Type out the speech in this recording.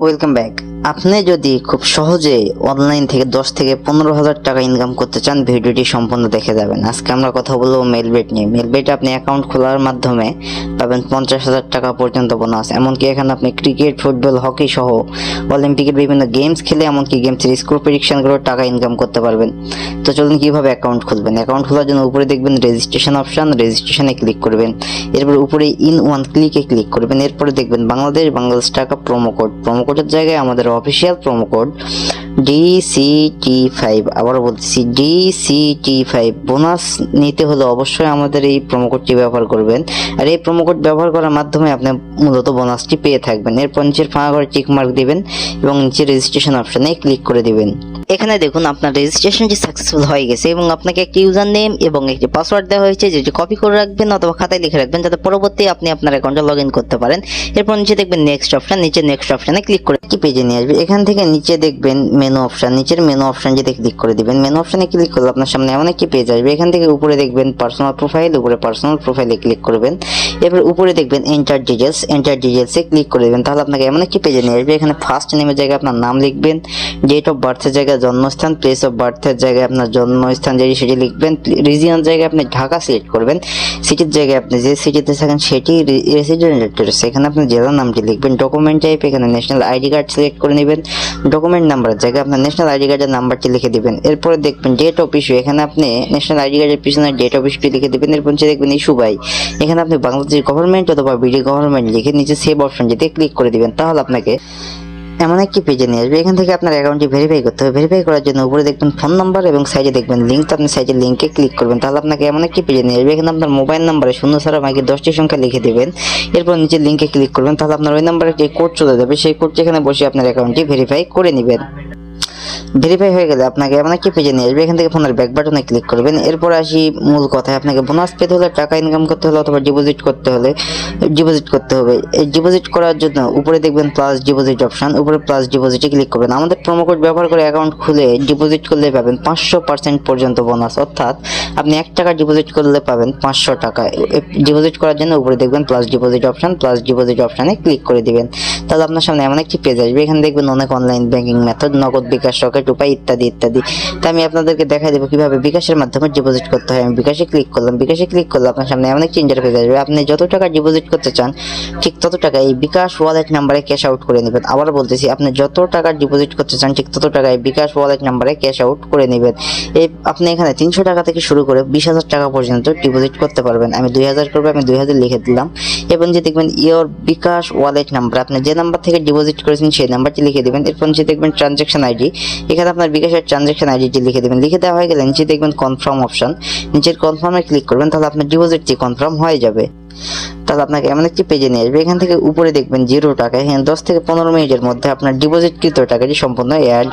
Welcome back. আপনি যদি খুব সহজে অনলাইন থেকে 10 থেকে 15,000 টাকা ইনকাম করতে চান, ভিডিওটি সম্পূর্ণ দেখে যাবেন। আজকে আমরা কথা বলবো মেলবেট নিয়ে। মেলবেটে আপনি অ্যাকাউন্ট খোলার মাধ্যমে পাবেন 50,000 টাকা পর্যন্ত বোনাস। এমনকি এখানে আপনি ক্রিকেট, ফুটবল, হকি সহ অলিম্পিকের বিভিন্ন গেমস খেলে, এমনকি গেমসের স্কোর প্রেডিকশনগুলো টাকা ইনকাম করতে পারবেন। তো চলুন কিভাবে অ্যাকাউন্ট খুলবেন। অ্যাকাউন্ট খোলার জন্য উপরে দেখবেন রেজিস্ট্রেশন অপশন, রেজিস্ট্রেশনে ক্লিক করবেন। এরপর উপরে ইন ওয়ান ক্লিকে ক্লিক করবেন। এরপরে দেখবেন বাংলাদেশ টাকা প্রোমো কোডের জায়গায় আমাদের অফিসিয়াল প্রোমো কোড DCT5, আবারও বলতেছি DCT5। বোনাস নিতে হলে অবশ্যই আমাদের এই প্রোমো কোডটি ব্যবহার করবেন। আর এই প্রোমো কোড ব্যবহার করার মাধ্যমে আপনি মূলত বোনাসটি পেয়ে থাকবেন। এরপর নিচের ফাঁকা করে টিক মার্ক দিবেন এবং নিচে রেজিস্ট্রেশন অপশনে ক্লিক করে দিবেন। এখানে দেখুন আপনার রেজিস্ট্রেশনটি সাকসেসফুল হয়ে গেছে এবং আপনাকে একটি ইউজার নেম এবং একটি পাসওয়ার্ড দেওয়া হয়েছে, যেটি কপি করে রাখবেন অথবা খাতায় লিখে রাখবেন, যাতে পরবর্তী আপনি আপনার অ্যাকাউন্টে লগ ইন করতে পারেন। এরপর নিচে দেখবেন নেক্সট অপশন, নিচে নেক্সট অপশনে ক্লিক করে কি পেজে নিয়ে আসবে। এখান থেকে নিচে দেখবেন মেনু অপশন, নিচের মেনু অপশন যেতে ক্লিক করে দিবেন। মেনু অপশনে ক্লিক করলে আপনার সামনে এমন একটি পেজ আসবে। এখান থেকে উপরে দেখবেন পার্সোনাল প্রোফাইল, উপরে পার্সোনাল প্রোফাইলে ক্লিক করবেন। এরপর উপরে দেখবেন এন্টার ডিটেলসে ক্লিক করে দেবেন। তাহলে আপনাকে এমন একটি পেজে নিয়ে আসবে। এখানে ফার্স্ট নেমের জায়গায় আপনার নাম লিখবেন, ডেট অফ বার্থের জায়গায় জন্মস্থান, প্লেস অফ বার্থের জায়গায় আপনার জন্মস্থান যেটি সেটি লিখবেন, রিজিয়ন জায়গায় আপনি ঢাকা সিলেক্ট করবেন, সিটির জায়গায় আপনি যে সিটিতে থাকেন সেটি রেসিডেন্ট অ্যাড্রেস, এখানে আপনি জেলার নামটি লিখবেন। ডকুমেন্ট টাইপ এখানে ন্যাশনাল আইডি কার্ড সিলেক্ট করে নেবেন। ডকুমেন্ট নাম্বারের জায়গায় আপনার ন্যাশনাল আইডি কার্ডের নাম্বারটি লিখে দিবেন। এরপরে দেখবেন ডেট অফ ইস্যু, এখানে আপনি ন্যাশনাল আইডি কার্ডের পিছনে ডেট অফ ইস্যুটি লিখে দেবেন। এরপর নিচে দেখবেন ইস্যু বাই, এখানে আপনি বাংলাদেশ গভর্নমেন্ট অথবা বিডি গভর্নমেন্ট লিখে নিচে সেভ অপশন যেতে ক্লিক করে দিবেন। তাহলে আপনাকে এমন একটি পেজে নিয়ে আসবে। এখান থেকে আপনার অ্যাকাউন্টটি ভেরিফাই করতে হবে। ভেরিফাই করার জন্য উপরে দেখবেন ফোন নাম্বার এবং সাইডে দেখবেন লিঙ্ক, তো আপনি সাইডে লিঙ্কে ক্লিক করবেন। তাহলে আপনাকে এমন একটি পেজে নিয়ে আসবে। এখানে আপনার মোবাইল নাম্বারে 0 ছাড়া বাকি 10টি সংখ্যা লিখে দেবেন। এরপর নিচে লিঙ্কে ক্লিক করবেন। তাহলে আপনার ওই নাম্বারে একটি কোড চলে যাবে। সেই কোডটি এখানে বসে আপনার অ্যাকাউন্টটি ভেরিফাই করে নেবেন। ভেরিফাই হয়ে গেলে আপনাকে এমন একটি পেজে নিয়ে আসবে। এখান থেকে ফোনের ব্যাক বাটনে ক্লিক করবেন। এরপর আসি মূল কথায়, আপনাকে বোনাস পেতে হলে, টাকা ইনকাম করতে হলে অথবা ডিপোজিট করতে হবে। এই ডিপোজিট করার জন্য উপরে দেখবেন প্লাস ডিপোজিট অপশন, উপরে প্লাস ডিপোজিটে ক্লিক করবেন। আমাদের প্রোমো কোড ব্যবহার করে অ্যাকাউন্ট খুলে ডিপোজিট করলে পাবেন 500% পর্যন্ত বোনাস, অর্থাৎ আপনি 1 টাকা ডিপোজিট করলে পাবেন 500 টাকা। ডিপোজিট করার জন্য উপরে দেখবেন প্লাস ডিপোজিট অপশনে ক্লিক করে দিবেন। তাহলে আপনার সামনে এমন একটি পেজ আসবে। এখানে দেখবেন অনেক অনলাইন ব্যাংকিং মেথড, নগদ, বিকাশ, রকেট, উপায় ইত্যাদি। তো আমি আপনাদেরকে দেখাই দেবো কিভাবে বিকাশের মাধ্যমে ডিপোজিট করতে হয়। আমি বিকাশে ক্লিক করলাম। আপনার সামনে এমন একটি ইন্টারফেস আসবে। আপনি যত টাকা ডিপোজিট করতে চান ঠিক তত টাকা এই বিকাশ ওয়ালেট নাম্বারে ক্যাশ আউট করে নেবেন। আবার বলতেছি, আপনি যত টাকা ডিপোজিট করতে চান ঠিক তত টাকা এই বিকাশ ওয়ালেট নাম্বারে ক্যাশ আউট করে নেবেন। আপনি এখানে 300 টাকা থেকে শুরু করে 20,000 টাকা পর্যন্ত ডিপোজিট করতে পারবেন। আমি 2000 করবো, আমি 2000 লিখে দিলাম। এবং যে দেখবেন ইওর বিকাশ ওয়ালেট নাম্বার, আপনি যে নাম্বার থেকে ডিপোজিট করেছেন সেই নাম্বারটি লিখে দেবেন। এরপর নিচে দেখবেন ট্রানজ্যাকশন আইডি, এখানে আপনার বিকাশের ট্রানজ্যাকশন আইডিটি লিখে দেবেন। লিখে দেওয়া হয়ে গেলে নিচে দেখবেন কনফার্ম অপশন, নিচের কনফার্মে ক্লিক করবেন। তাহলে আপনার ডিপোজিটটি কনফার্ম হয়ে যাবে। তাহলে আপনাকে এমন একটি পেজে নিয়ে আসবে। এখান থেকে উপরে দেখবেন 0 টাকা, 10 থেকে 15 মিনিটের মধ্যে আপনার ডিপোজিটকৃত টাকাটি সম্পূর্ণ অ্যাড